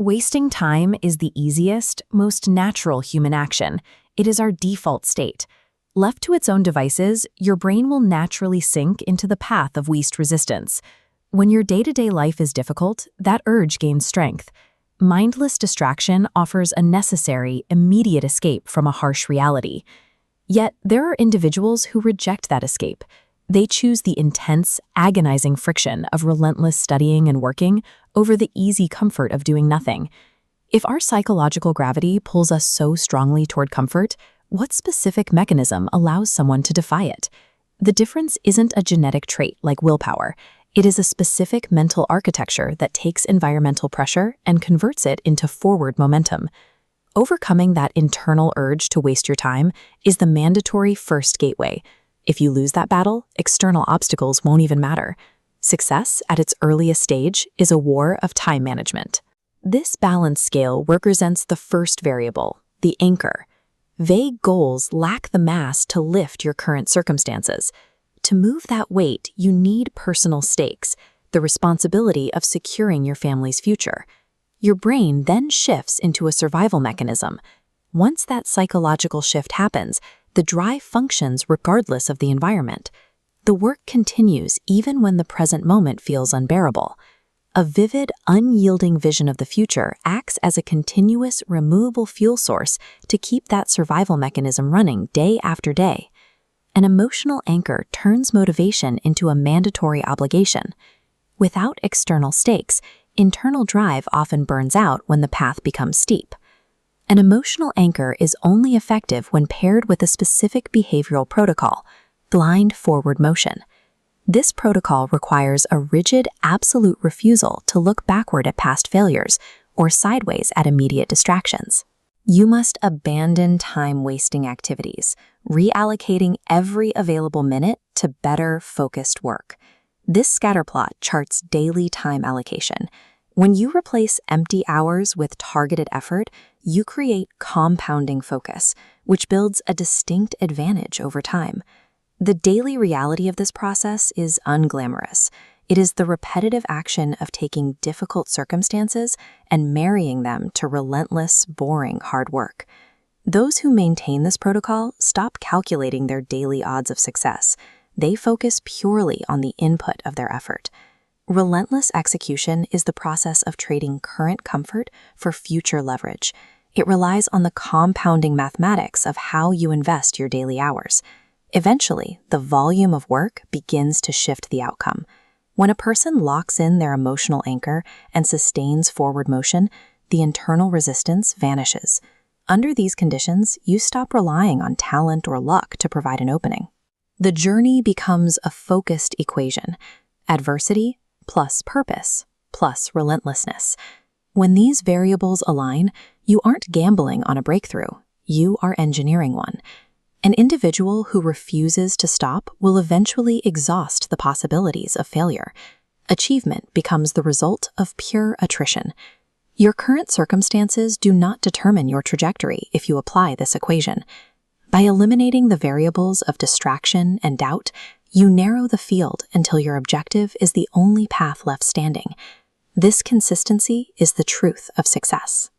Wasting time is the easiest, most natural human action. It is our default state. Left to its own devices, your brain will naturally sink into the path of least resistance. When your day-to-day life is difficult, that urge gains strength. Mindless distraction offers a necessary, immediate escape from a harsh reality. Yet, there are individuals who reject that escape. They choose the intense, agonizing friction of relentless studying and working over the easy comfort of doing nothing. If our psychological gravity pulls us so strongly toward comfort, what specific mechanism allows someone to defy it? The difference isn't a genetic trait like willpower. It is a specific mental architecture that takes environmental pressure and converts it into forward momentum. Overcoming that internal urge to waste your time is the mandatory first gateway. If you lose that battle, external obstacles won't even matter. Success at its earliest stage is a war of time management. This balance scale represents the first variable, the anchor. Vague goals lack the mass to lift your current circumstances. To move that weight, you need personal stakes, the responsibility of securing your family's future. Your brain then shifts into a survival mechanism. Once that psychological shift happens, the drive functions regardless of the environment. The work continues even when the present moment feels unbearable. A vivid, unyielding vision of the future acts as a continuous, removable fuel source to keep that survival mechanism running day after day. An emotional anchor turns motivation into a mandatory obligation. Without external stakes, internal drive often burns out when the path becomes steep. An emotional anchor is only effective when paired with a specific behavioral protocol, blind forward motion. This protocol requires a rigid, absolute refusal to look backward at past failures or sideways at immediate distractions. You must abandon time-wasting activities, reallocating every available minute to better, focused work. This scatterplot charts daily time allocation. When you replace empty hours with targeted effort, you create compounding focus, which builds a distinct advantage over time. The daily reality of this process is unglamorous. It is the repetitive action of taking difficult circumstances and marrying them to relentless, boring hard work. Those who maintain this protocol stop calculating their daily odds of success. They focus purely on the input of their effort. Relentless execution is the process of trading current comfort for future leverage. It relies on the compounding mathematics of how you invest your daily hours. Eventually, the volume of work begins to shift the outcome. When a person locks in their emotional anchor and sustains forward motion, the internal resistance vanishes. Under these conditions, you stop relying on talent or luck to provide an opening. The journey becomes a focused equation: adversity plus purpose plus relentlessness. When these variables align, you aren't gambling on a breakthrough, you are engineering one. An individual who refuses to stop will eventually exhaust the possibilities of failure. Achievement becomes the result of pure attrition. Your current circumstances do not determine your trajectory if you apply this equation. By eliminating the variables of distraction and doubt, you narrow the field until your objective is the only path left standing. This consistency is the truth of success.